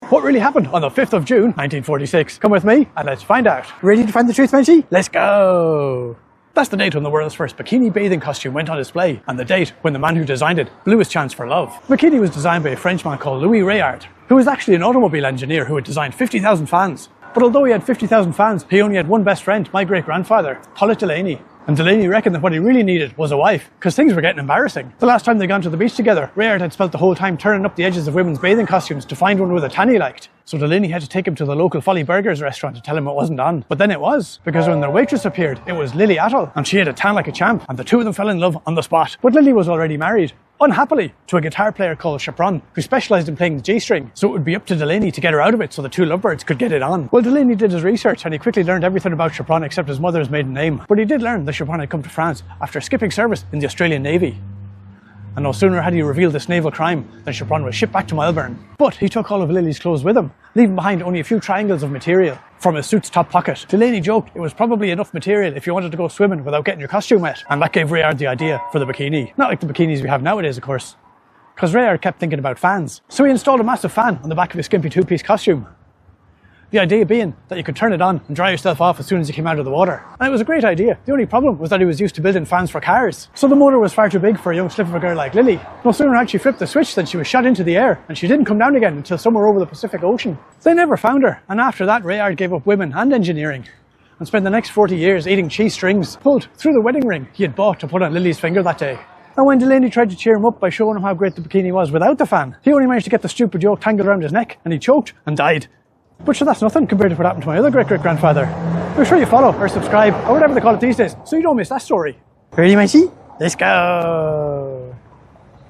What really happened on the 5th of June 1946? Come with me and let's find out. Ready to find the truth, Menchie? Let's go! That's the date when the world's first bikini bathing costume went on display, and the date when the man who designed it blew his chance for love. The bikini was designed by a Frenchman called Louis Réard, who was actually an automobile engineer who had designed 50,000 fans. But although he had 50,000 fans, he only had one best friend, my great-grandfather, Paulette Delaney. And Delaney reckoned that what he really needed was a wife, because things were getting embarrassing. The last time they'd gone to the beach together, Réard had spent the whole time turning up the edges of women's bathing costumes to find one with a tan he liked. So Delaney had to take him to the local Folly Burgers restaurant to tell him it wasn't on. But then it was, because when their waitress appeared, it was Lily Attle, and she had a tan like a champ, and the two of them fell in love on the spot. But Lily was already married, unhappily, to a guitar player called Chaperon, who specialised in playing the G-string, so it would be up to Delaney to get her out of it so the two lovebirds could get it on. Well, Delaney did his research and he quickly learned everything about Chaperon except his mother's maiden name. But he did learn that Chaperon had come to France after skipping service in the Australian Navy. And no sooner had he revealed this naval crime than Chaperon was shipped back to Melbourne. But he took all of Lily's clothes with him, leaving behind only a few triangles of material from his suit's top pocket. Delaney joked it was probably enough material if you wanted to go swimming without getting your costume wet, and that gave Réard the idea for the bikini. Not like the bikinis we have nowadays, of course, because Réard kept thinking about fans. So he installed a massive fan on the back of his skimpy two-piece costume. The idea being that you could turn it on and dry yourself off as soon as you came out of the water. And it was a great idea. The only problem was that he was used to building fans for cars. So the motor was far too big for a young slip of a girl like Lily. No sooner had she flipped the switch than she was shot into the air, and she didn't come down again until somewhere over the Pacific Ocean. They never found her, and after that Réard gave up women and engineering, and spent the next 40 years eating cheese strings pulled through the wedding ring he had bought to put on Lily's finger that day. And when Delaney tried to cheer him up by showing him how great the bikini was without the fan, he only managed to get the stupid joke tangled around his neck, and he choked and died. But sure, that's nothing compared to what happened to my other great-great-grandfather. Make sure you follow or subscribe, or whatever they call it these days, so you don't miss that story. Ready, matey? Let's go!